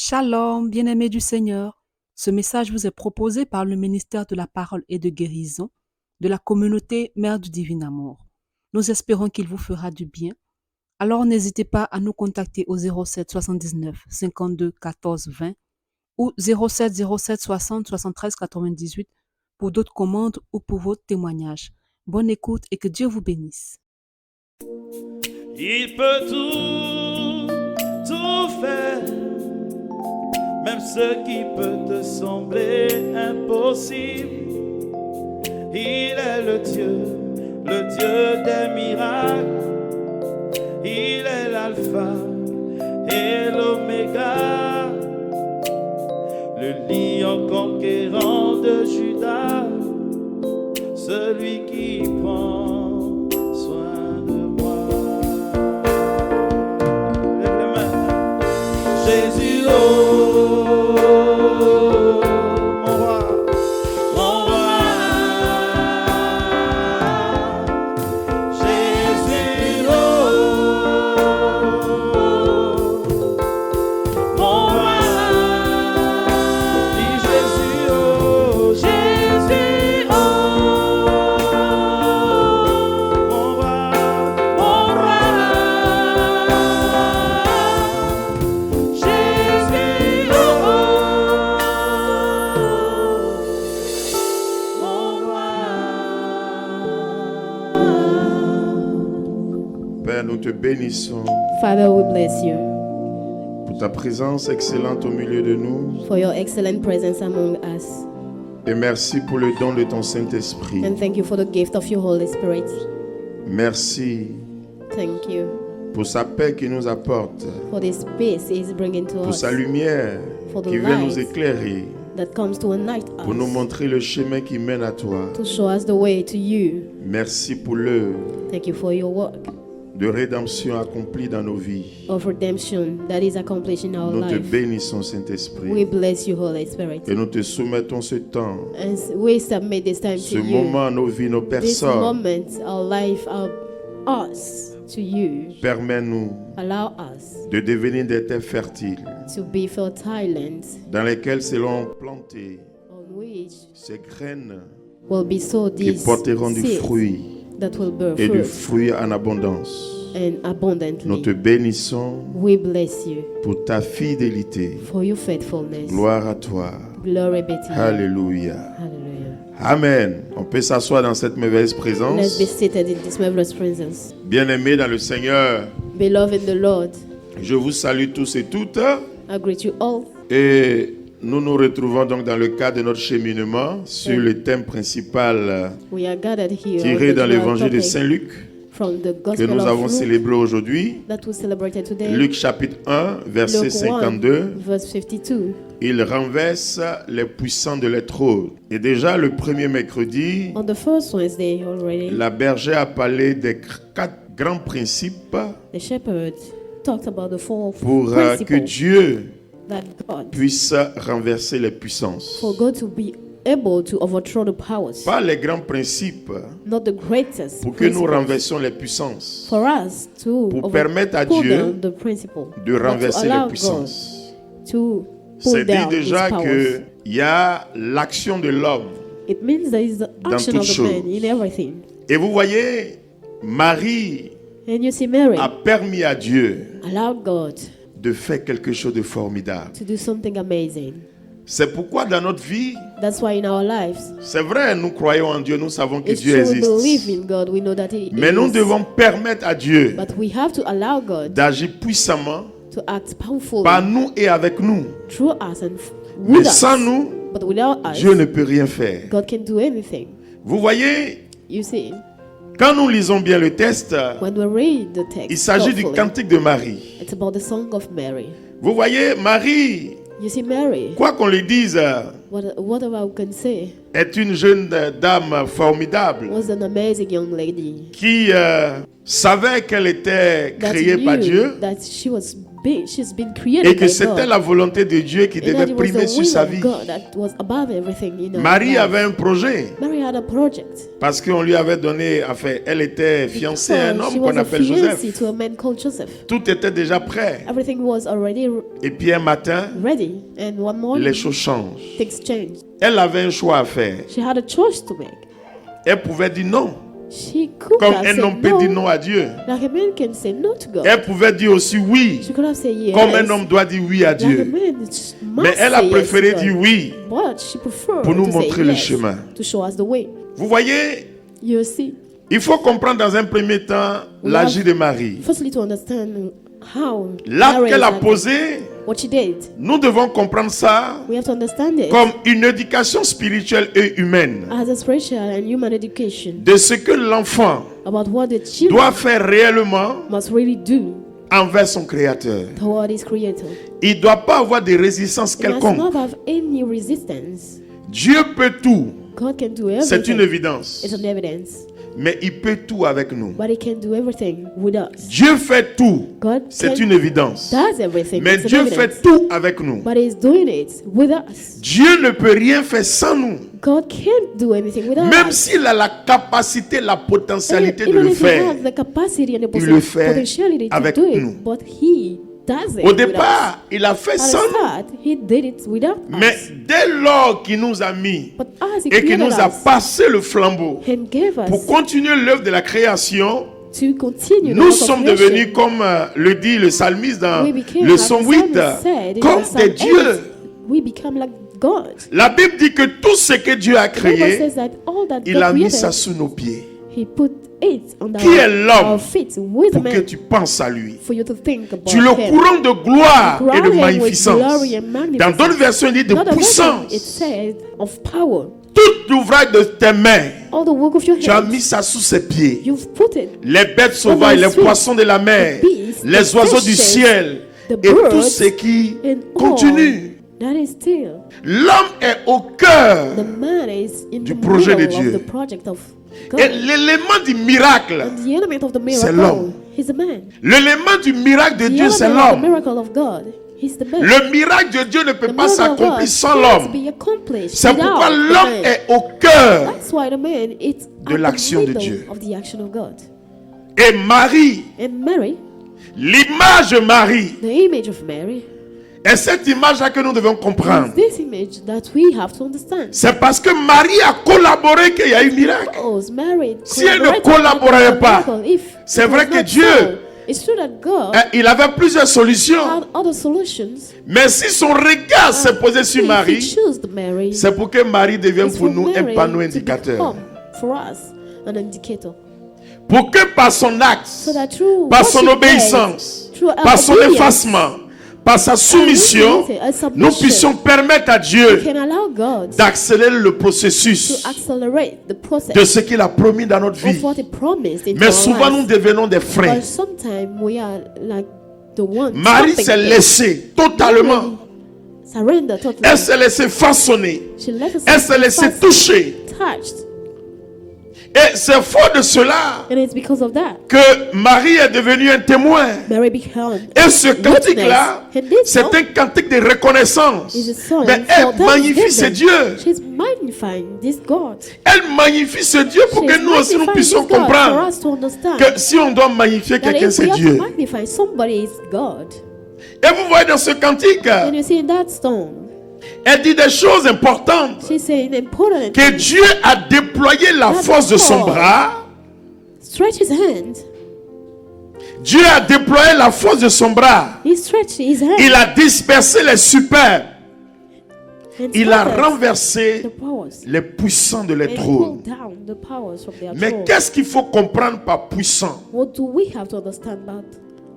Shalom, bien-aimés du Seigneur. Ce message vous est proposé par le ministère de la Parole et de Guérison de la communauté Mère du Divin Amour. Nous espérons qu'il vous fera du bien. Alors n'hésitez pas à nous contacter au 07 79 52 14 20 ou 07 07 60 73 98 pour d'autres commandes ou pour vos témoignages. Bonne écoute et que Dieu vous bénisse. Il peut tout faire, même ce qui peut te sembler impossible. Il est le Dieu des miracles. Il est l'alpha et l'oméga, le lion conquérant de Juda, celui qui prend soin de moi. Lève les mains. Jésus, oh, mon roi, mon roi. Jésus, oh, mon roi. Dis Jésus, oh, Jésus, oh, mon roi, mon roi. Jésus, oh, mon roi. Père, nous te bénissons Father, we bless you pour ta présence excellente au milieu de nous for your excellent presence among us. et merci pour le don de ton Saint-Esprit. And thank you for the gift of your Holy Spirit. Merci Thank you pour sa paix qui nous apporte, for this peace He is bringing to pour us, sa lumière For the qui vient nous light éclairer, that comes to enlighten pour nous us, montrer le chemin qui mène à toi. to show us the way to you. Merci pour l'œuvre Thank you for your work de rédemption accomplie dans nos vies. of redemption that is accomplished in our Nous te life. bénissons, We Saint-Esprit, bless you, Holy Spirit. et nous te soumettons ce temps, And we submit this time ce to you. moment, nos vies, nos This personnes. moment, our life, our us to you. Permets-nous Allow us de devenir des terres fertiles to be fertile lands dans lesquelles seront plantées on which ces graines will be so qui these porteront du seeds fruit that will bear et du fruit fruit en abondance. and Nous abundantly. te bénissons We bless you pour ta fidélité. for your faithfulness. Gloire à toi. Glory be to you. Alléluia. Hallelujah. Amen. On peut s'asseoir dans cette merveilleuse Let's be présence. seated in this marvelous presence. Bien-aimés dans le Seigneur, Beloved in the Lord, je vous salue tous et toutes. I greet you all. Et nous nous retrouvons donc dans le cadre de notre cheminement sur le thème principal We are gathered here tiré on the dans general l'évangile de topic Saint Luc from the que Gospel nous avons of Luke célébré aujourd'hui. that we celebrated today. Luc chapitre 1, verset Luke 1, 52. verse 52. Il renverse les puissants de l'étrode. Et déjà le premier mercredi, On the first Wednesday already, la bergère a parlé des 4 grands principes the shepherd talked about the four pour que principles Dieu that God, puisse renverser les puissances. for God to be able to overthrow the powers, Pas les grands principes not the greatest pour que nous principles, renversions les puissances, for us to pour permettre à pull Dieu down the principle, de but to renverser allow les God puissances. to pull C'est dit down déjà his powers. qu'il y a l'action de l'homme. It means there is the dans action toutes of the choses. man in everything. Et vous voyez, Marie And you see Mary a permis à Dieu allowed God de faire quelque chose de formidable. to do something amazing. C'est pourquoi dans notre vie, That's why in our lives, c'est vrai, nous croyons en Dieu, nous savons que it's Dieu true we believe existe. in God, we know that He Mais nous is. devons permettre à Dieu But we have to allow God d'agir puissamment to act powerfully par nous et avec nous. through us and Mais with us. sans nous, But without us, Dieu ne peut rien faire. God can do anything. Vous voyez, You see, quand nous lisons bien le texte, when we read the text, il s'agit du carefully, cantique de Marie. it's about the song of Mary. Vous voyez, Marie, You see, Mary, quoi qu'on lui dise, whatever we can say, est une jeune dame formidable was an amazing young lady qui savait qu'elle était that créée par knew Dieu that she was she's been created et que by c'était God. la volonté de Dieu qui And that devait it was primer the sur will sa of vie. God that was above everything in her Marie life. avait un projet Mary had a project. parce qu'on lui avait donné, enfin, elle était fiancée à un Because she homme was qu'on a appelle fiancée Joseph. to a man called Joseph. Tout était déjà prêt. Everything was already Et puis un matin, ready. And one morning, les choses changent. things changed. Elle avait un choix à faire. She had a choice to make. Elle pouvait dire non, She could comme have un said homme peut dire non à Dieu. Like a man can say no to God. Elle pouvait dire aussi oui, She could have said yes. comme un homme doit dire oui à Like a Dieu. man Mais must elle a say préféré yes to dire God. oui. But she preferred Pour nous to say montrer le yes, chemin. to show us the way. Vous voyez, You see, il faut comprendre dans un premier temps We l'agir have- de Marie. firstly to understand how L'acte Mary qu'elle a acted, posé, what she did. nous devons comprendre ça We have to understand it comme une éducation spirituelle et humaine as a spiritual and human education de ce que l'enfant about what the child doit faire réellement must really do envers son Créateur. toward his creator. Il ne doit pas avoir de résistance He must quelconque. not have any resistance. Dieu peut tout, God can do c'est une everything. évidence. It's an evidence. Mais il peut tout avec nous. But he can do everything with us. Dieu fait tout, God c'est can une évidence. does everything. Mais It's an Dieu evidence. fait tout avec nous. But he's doing it with us. Dieu ne peut rien faire sans nous. God can't do anything without Même us. s'il a la capacité, la potentialité de Even le if he faire. has the capacity and the il le fait potentiality to avec do it, nous. but he does it Au with départ, il a fait us. At sans the nous. start, he did it without Mais us. dès lors qu'il nous a mis But as he et qu'il created nous a us passé le flambeau and gave pour us continuer l'œuvre de la création, to continue the nous work of sommes creation, devenus, comme le dit le psalmiste dans we became, le like psaume the 8, psalmist said in comme Psalm des 8, dieux. we become like God. La Bible dit que tout ce que Dieu a The Bible créé, says that all that il God a mis created, ça sous nos pieds he put it on Qui est l'homme our feet with pour que man tu penses à lui. for you to think about Sur le him. courant de gloire et de Crown him with magnificence. glory and Dans magnificence. d'autres versions, il dit de Another version, it puissance. says of power. Tout l'ouvrage de tes mains, All the work of your tu as hands, mis ça sous ses pieds. you've put it. Les bêtes sauvages, les poissons de la mer, the beasts, les the oiseaux du fishes, ciel the et tout birds, ce qui and continue. all that is still. L'homme est au cœur. The man is in Du the projet de middle Dieu. of the project of God. Et l'élément du miracle, And the element of the c'est miracle, l'homme. he's the man. l'élément du miracle de The Dieu, c'est element of the l'homme. miracle of God, he's the man. Le miracle de Dieu ne peut The pas miracle of God s'accomplir sans can't l'homme. be accomplished C'est without pourquoi the l'homme man. est au cœur. That's why the man is de at l'action the de middle Dieu. of the action of God. Et Marie, And Mary, l'image de Marie, the image of Mary, est cette image-là que nous devons comprendre. is this image that we have to understand. C'est parce que Marie a collaboré qu'il y a eu miracle. Because Mary Si elle ne collaborated collaborait with the pas, miracle, if c'est it vrai was que not Dieu so, it's true that God Il avait plusieurs solutions. had other solutions. Mais si son regard s'est posé sur If he Marie, chose the Mary, c'est pour que Marie devienne it's pour for nous un Mary panneau to indicateur. become for us an indicator. Pour que par son acte, So that through par what son she obéissance, does, through her par son obedience, effacement, par sa soumission, a submission, nous puissions permettre à we Dieu can allow God d'accélérer le processus to accelerate the process de ce qu'il a promis dans notre vie. of what He promised into Mais our souvent, nous lives. devenons des freins. But sometimes we are like the one Marie stopping s'est things. laissée totalement. Mary surrender totally. Elle s'est laissée façonner. She let herself Elle s'est be laissée fast toucher. touched. Et c'est fort de cela And it's because of that que Marie est devenue un témoin. Mary became Et ce cantique-là, witness. And this c'est song un cantique de reconnaissance. is a song Mais for elle magnifie ce thanksgiving. Dieu. She's magnifying this God. Elle magnifie ce Dieu pour que She's nous aussi nous magnifying puissions this God for comprendre us to understand que si on doit magnifier that quelqu'un, if we c'est have to Dieu. magnify somebody is God. Et vous voyez dans ce cantique, And you see in that song, elle dit des choses importantes. she's saying important Que Dieu a déployé la force de son bras. stretch his hand. Dieu a déployé la force de son bras. He stretched his hand. Il a dispersé les superbes. and Il a scattered renversé the powers les puissants de and les trônes. pulled down the powers from their Mais throne. qu'est-ce qu'il faut comprendre par puissant? What do we have to understand about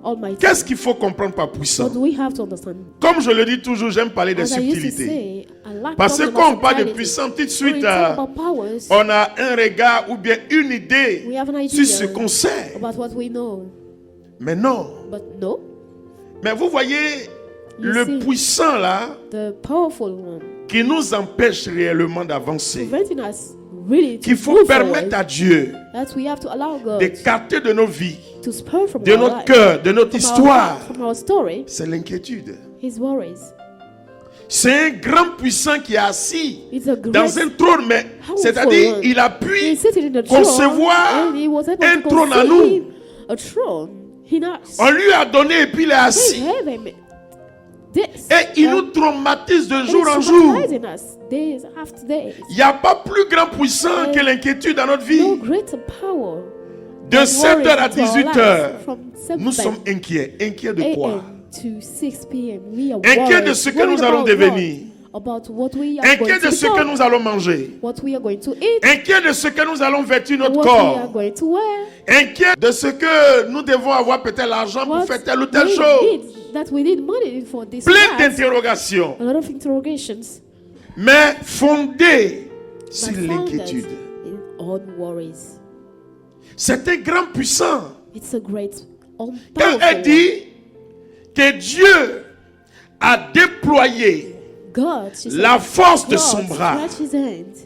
Almighty? Qu'est-ce qu'il faut comprendre par puissant? What do we have to understand? Comme je le dis toujours, j'aime parler des As I used to subtilités. say, I like Parce que talking quand on about parle de subtlety. puissant, tout de When suite, we talk about powers, on a un regard ou bien une idée we have an sur idea ce qu'on sait. about what we know. Mais non. But no, Mais vous voyez, le see puissant là, the powerful one qui nous empêche réellement d'avancer. preventing us really to Qu'il faut move permettre forward, à Dieu that we have to allow God d'écarter de nos vies, to spur from de our notre life, cœur, de notre from our histoire. heart, from our story, C'est l'inquiétude. his worries. C'est un grand puissant qui est assis It's a dans great un trône, mais powerful c'est-à-dire one. il a pu He sitting in the throne, concevoir and he was able un to trône à conceive nous. a throne. He knows. On lui a donné et puis il est We assis. have him. This. Et il and nous traumatise de it jour is en jour. traumatizing us days after days. Il n'y a pas plus grand puissant que l'inquiétude dans notre vie. No greater power. De than 7h à worries into our 18h, lives. From 7 nous sommes inquiets. Inquiets de quoi? a.m. to 6 p.m. We are Inquiets worried. de ce que Worried nous allons about devenir. what? About what we are Inquiets going de to ce que become, nous allons manger. what we are going to eat, Inquiets de ce que nous allons vêtir notre what we are corps. going to wear, Inquiets de ce que nous devons avoir peut-être l'argent pour what faire telle ou telle we chose. need, that we need money for this. Plein that. d'interrogations. A lot of interrogations. Mais fondées sur But found us l'inquiétude. in own worries. C'est un grand puissant. It's a great, Quand powerful elle dit que Dieu a déployé God, she said, la force de God son bras, stretched his hand.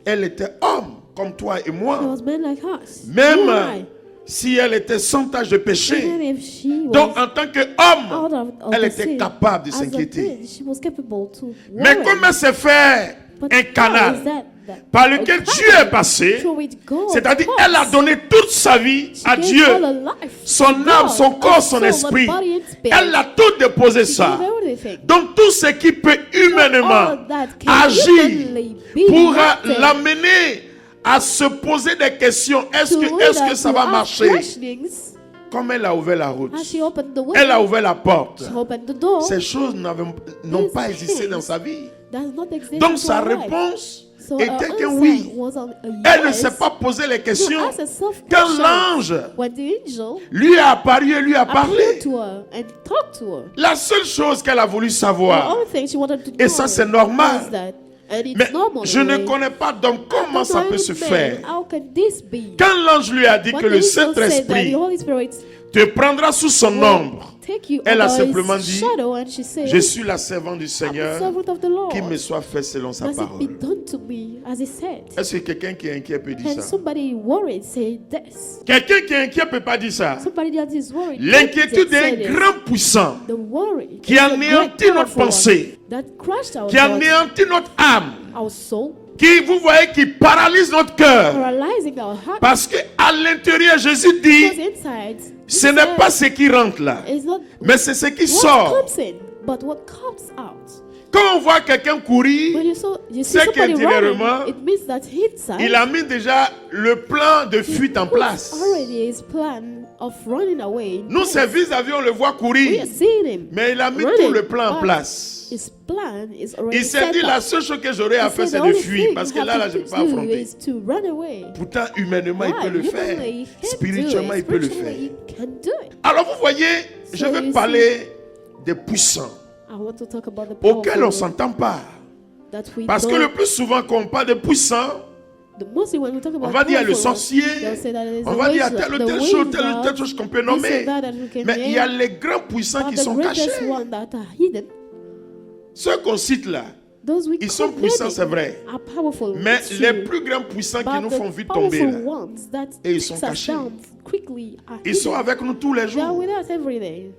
elle était homme comme toi et She moi. was man like us. Même You and I. si elle était sans tache de Even péché. if she Donc was en tant qu'homme, out of elle the était sin, capable de as a s'inquiéter. man, she was capable to Mais worry. comme elle s'est fait But un how is canal that par a lequel canal Dieu est passé, through which God c'est-à-dire passed? elle a donné toute sa vie She à gave Dieu, all her life son to âme, God, son corps, her son soul, her esprit. body and spirit. Elle a tout déposé She ça. gave everything. Donc tout ce qui peut humainement All that can agir humanly be pour acted l'amener à se poser des questions. Est-ce to que, lead est-ce que her ça to va ask marcher? questionings. Comme elle a ouvert la route, As she opened the elle a window, ouvert la porte. she opened the door. Ces choses n'ont pas existé dans sa vie. Does not exist Donc in sa her life. réponse So her était que answer oui. was a Elle ne yes. s'est pas posé les questions. To ask herself Quand questions. l'ange When the angel lui a apparu et lui a appeared parlé, to her and talked to her, la seule chose qu'elle a voulu the savoir, only thing she wanted to et know ça c'est normal, was that, and it's mais normal je ne anyway. connais pas donc comment ça peut se faire. How can this be? Quand l'ange lui a dit When que the le angel said that Saint-Esprit the Holy Spirit te prendra sous son will ombre, take you elle a under simplement his dit, shadow, and she said, je suis la servante du I'm the Seigneur, servant of the Lord. qu'il me soit fait selon sa Must it be parole. done to me as he said? Est-ce que quelqu'un qui est inquiet peut dire Can ça? somebody worried say this? Quelqu'un qui est inquiet peut pas dire ça. Somebody that is worried. L'inquiétude say est this. un grand puissant The worry qui is a anéantit great notre powerful one pensée, that crushed our qui thoughts, anéantit notre âme, our soul, qui, vous voyez, qui paralyse notre cœur. paralyzing our heart. Parce que à l'intérieur, Jésus Because dit, inside, ce n'est pas ce qui rentre là, it's not mais c'est ce qui what sort. comes in, but what comes out. Quand on voit quelqu'un courir, When you see c'est somebody qu'intérieurement, running, it means that inside il a mis déjà le plan de fuite en puts place. already his plan of running away. Nous, ces vis-à-vis, on le voit We courir, are seeing him. mais il a mis running, tout le plan en but place. His plan is already Il s'est set dit, up. la seule chose que j'aurais à He faire, said c'est the de only fuir, thing parce you que have là, to je ne peux pas do affronter. is to run away. Pourtant, humainement, il Why? peut le faire. Humanly, he can Spirituellement, do il it. peut le Spiritually, faire. he can do it. Alors, vous voyez, je So vais you parler des puissants I want to talk about the auxquels on ne powerful s'entend pas. that we Parce que don't- le plus souvent qu'on parle de puissants, the mostly when we talk about on va dire le powerful ones, sorcier, they'll say that it is on the va dire wizard, telle ou the telle chose, telle wizard, ou telle chose qu'on peut this nommer. and that we can Mais il y a name, les grands puissants but qui the sont greatest cachés. one that are hidden, Ceux qu'on cite là, those we ils sont call puissants, many c'est vrai. are powerful. Mais it's les true. plus grands puissants qui But nous the font vite tomber powerful là, ones that Et ils takes sont us cachés. down quickly are ils sont hidden. avec nous tous les They are jours. with us every day.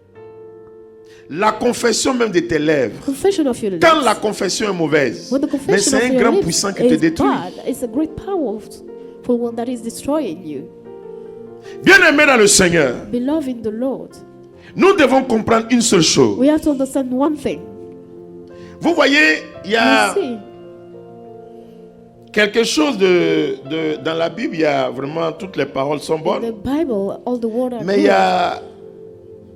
La confession même de tes lèvres, Confession of your lips. quand la confession est mauvaise, When the mais confession c'est of un your grand lips puissant qui te is détruit. bad, it's a great powerful one that is destroying you. Bien-aimés dans le Seigneur, Beloved in the Lord, nous devons comprendre une seule chose. we have to understand one thing. Vous voyez, il y You a see, quelque chose dans la Bible, il y a vraiment toutes les paroles sont in the bonnes, Bible, all the word are mais il y good. a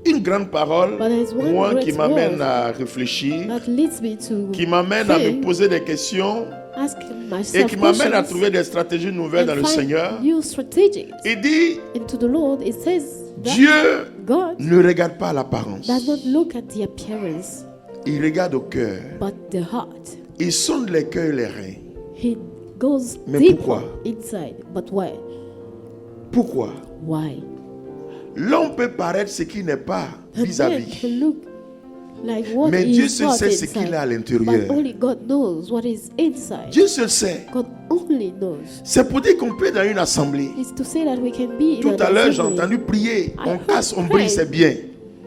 une grande parole, But there's one moi, great qui m'amène word à réfléchir, that leads me to qui m'amène à me think, poser des questions ask et myself qui m'amène à questions trouver des stratégies nouvelles dans and le find Seigneur. new strategies. Il dit, Into the Lord, it says that Dieu God ne regarde pas l'apparence, does not look at the appearance, il regarde au cœur. but the heart. Il sonde les cœurs et les reins. He goes Mais deeper pourquoi? inside. But why? Pourquoi? Why? L'homme peut paraître ce qui n'est pas A man vis-à-vis. can look Like what Mais is Dieu seul what sait ce qu'il a à inside. l'intérieur. But only God knows what is inside. Dieu seul sait. God only knows. C'est pour dire qu'on peut être dans une assemblée. It's to say that we can be Tout in an à l'heure, j'ai assembly, entendu prier. On heard casse, on pray. brille, c'est bien.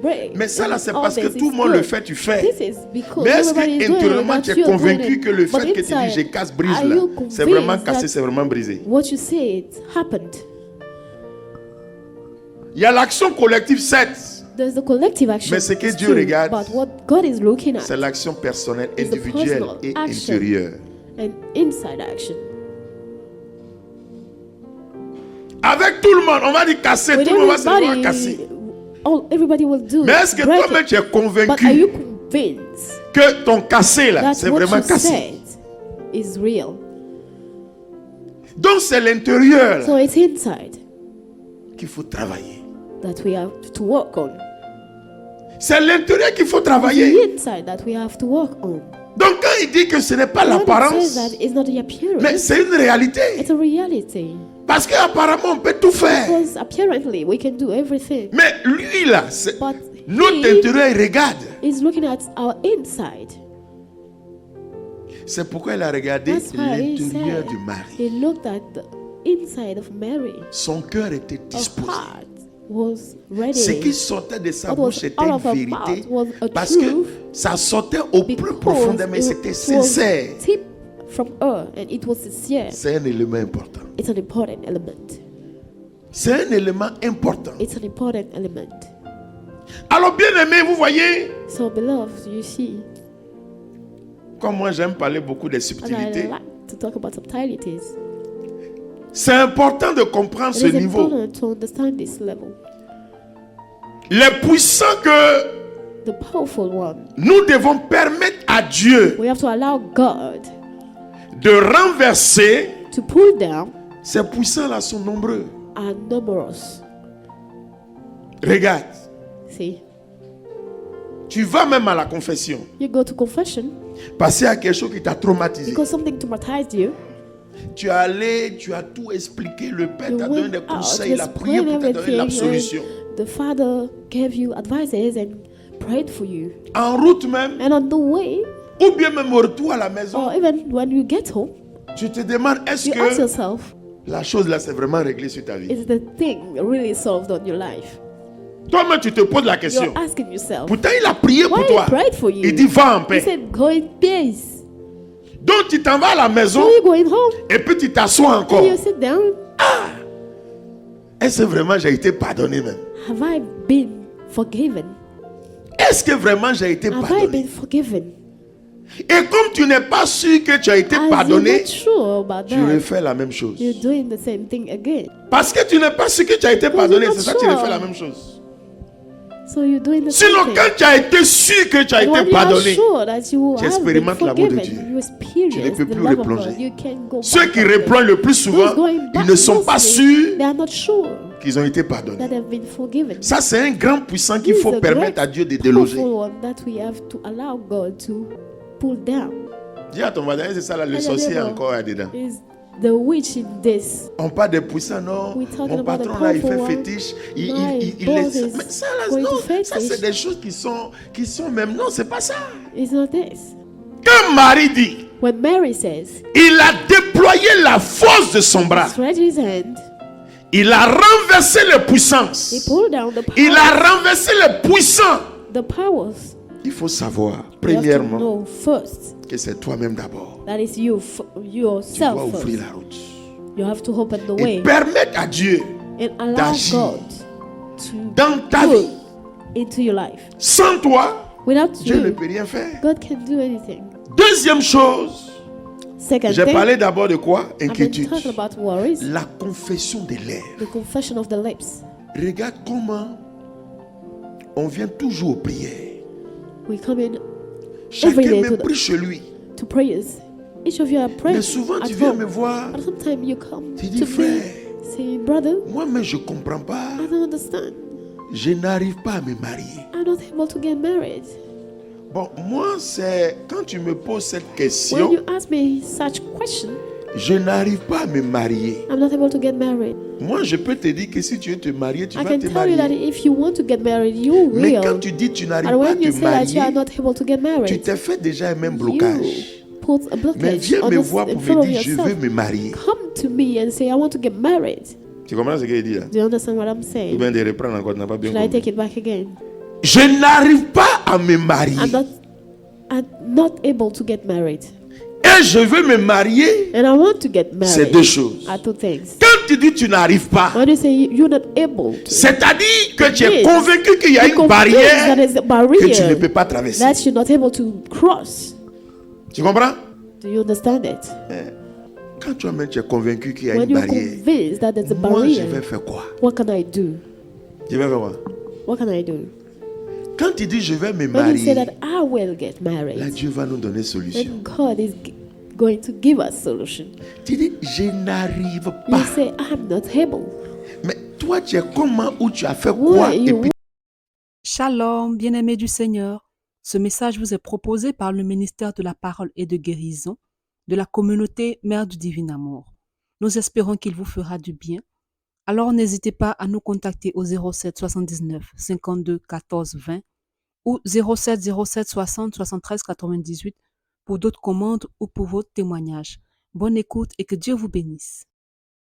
break. Mais ça là, c'est All parce que this tout is le monde le good. fait, tu fais. This is because Mais est-ce everybody is doing it, qu'intérieurement but tu es you are doing convaincu it. que le But fait que tu dis inside, je casse, brise are là, you c'est vraiment convinced cassé, that c'est vraiment brisé. what you say it happened? Il y a l'action collective, certes, There's the collective action. mais ce que it's Dieu true, regarde, but what God is looking at c'est l'action personnelle, is the individuelle personal et action. intérieure. and inside action. Avec tout le monde, on va dire casser, With tout le monde va se voir casser. everybody will do. Mais est-ce que break toi-même it. tu es But are convaincu you convinced que ton cassé là, that c'est what vraiment you cassé? said is real? Donc c'est l'intérieur là So it's inside qu'il faut travailler. that we have to work on. C'est l'intérieur qu'il faut It's travailler. the inside that we have to work on. Donc quand il dit que ce n'est pas When it l'apparence, says that it's not the appearance, mais c'est une réalité. it's a reality. Parce qu'apparemment on peut tout faire. Because apparently we can do everything. Mais lui là, c'est But notre he intérieur, il regarde. is looking at our inside. C'est pourquoi il a regardé That's why he l'intérieur said du mari. he looked at the inside of Mary. Son cœur était Her disposé. heart was ready. Ce qui sortait de sa What was bouche était out une of her vérité. mouth was a Parce que truth ça sortait au plus because profond, mais it c'était was sincère. tip from her and it was sincere. C'est un élément important. It's an important element. C'est un élément important. It's an important element. Alors bien aimé, vous voyez, So beloved, you see, comme moi j'aime parler beaucoup des and I subtilités, like to talk about subtleties. c'est important de comprendre It ce is niveau. important to understand this level. Les puissants que The powerful one. nous devons permettre à Dieu We have to allow God de renverser, to pull down ces puissants-là sont nombreux. are numerous. Regarde, See, tu vas même à la confession you go to confession parce qu'il y a quelque chose qui t'a traumatisé. because something traumatized you. Tu es allé, tu as tout expliqué, le Père You t'a donné went des out, conseils, il a prié explained pour te donner everything, l'absolution. and the Father gave you advices and prayed for you. En route même, And on the way, ou bien même au retour à la maison, or even when you get home, tu te demandes est-ce you ask que yourself, la chose là c'est vraiment réglée sur ta vie. is the thing really solved on your life? Toi-même tu te poses la question. You're asking yourself. Pourtant il a prié pour Why toi. he prayed for you? Il dit va en He paix. said, go in peace. Donc tu t'en vas à la maison So you're going home et puis tu t'assois and encore. you sit down. Est-ce que vraiment j'ai été pardonné même? Have I been forgiven? Est-ce que vraiment j'ai été Have I pardonné? been forgiven? Et comme tu n'es pas sûr que tu as été As you're pardonné, not sure about tu that, refais la même chose. you're doing the same thing again. Parce que tu n'es pas sûr que tu as été you're pardonné, not c'est ça que tu sure. refais la même chose. So you're doing the same Sinon, thing. quand tu as été sûr que tu as And été when you are pardonné, sure that you tu have been expérimentes l'amour de forgiven, Dieu. you experience Tu ne peux the plus love of replonger. God, you can go ceux back qui on it. reprennent le plus souvent, Those going ils back ne sont pas mostly, sûrs they are not sure qu'ils ont été pardonnés. that they've been forgiven. Ça, c'est un grand puissant qu'il This is faut a permettre great, à Dieu de déloger. powerful one that we have to allow God to pull down. Dis à ton voisin, c'est ça là, le And the sorcier devil encore là-dedans. is the witch in this. On parle des puissants, non. We're talking Mon about the patron là, il fait powerful one. fétiche. My Il boss laisse. is Mais ça là, going non, to ça fetish. c'est des choses qui sont même. Non, c'est pas ça. It's not this. Quand Marie dit, When Mary says, il a déployé la force de son bras. stretch his hand, Il a renversé les he puissances. pulled down the Il powers. a renversé les puissants. The powers. Il faut savoir, You have to premièrement, know first que c'est toi-même d'abord. that is you, Tu yourself dois first. ouvrir la route. You have to open the Et way permettre à Dieu and allow d'agir God to dans ta move vie. into your life. Sans toi, Without Dieu ne you, peut rien faire. God can do anything. Deuxième chose, Second j'ai thing, parlé d'abord de quoi? I've been Inquiétude. talking about worries, La confession des lèvres. the confession of the lips. Regarde comment on vient toujours aux prières. We come in Chacun Every day même to prie chez lui. to prayers. Each of you are praying Mais souvent at tu viens home. me voir. And sometimes you come Tu dis, to frère, me saying, brother, moi-même je ne comprends pas. I don't understand. Je n'arrive pas à me marier. I'm not able to get married. Bon, moi, c'est quand tu me poses cette When question, you ask me such question, je n'arrive pas à me marier. I'm not able to get married. Moi, je peux te dire que si tu veux te marier, tu I vas can te tell you that marier. if you want to get married, you Mais quand will. tu dis que tu n'arrives And pas à when you te say that you are marier, not able to get tu married, t'es fait déjà un même you blocage. put a Mais blockage viens on me this, voir in pour front me of dire, je veux yourself. me marier. Come to me and say, I want to get married. Tu comprends ce qu'il dit là? Do you understand what I'm Ou saying? bien de reprendre encore, tu n'as pas bien Should I compris. take it back again? Je n'arrive pas à me marier. I'm not able to get married. Et je veux me marier. And I want to get married. C'est deux choses. Are two things. Quand tu dis tu n'arrives pas, When you say you're not able to, c'est-à-dire que tu es Yes. convaincu qu'il y a you're une convinced barrière that is a que tu ne barrier peux pas traverser. that you're not able to cross. Tu comprends? Do you understand it? Quand toi-même tu es convaincu qu'il y a When une you're barrière, convinced that there's a moi je vais barrier, faire quoi? what can I do? Je vais faire quoi? What can I do? Quand tu dis je vais me When you say marier, that I will get là married, Dieu va nous donner solution. then God is going to give us solution. Tu dis je n'arrive You pas. say I'm not able. Mais toi tu es comment ou tu as fait quoi? Why Et you puis Shalom, bien-aimés du Seigneur. Ce message vous est proposé par le ministère de la Parole et de Guérison de la communauté Mère du Divin Amour. Nous espérons qu'il vous fera du bien. Alors n'hésitez pas à nous contacter au 07 79 52 14 20 ou 07 07 60 73 98 pour d'autres commandes ou pour vos témoignages. Bonne écoute et que Dieu vous bénisse.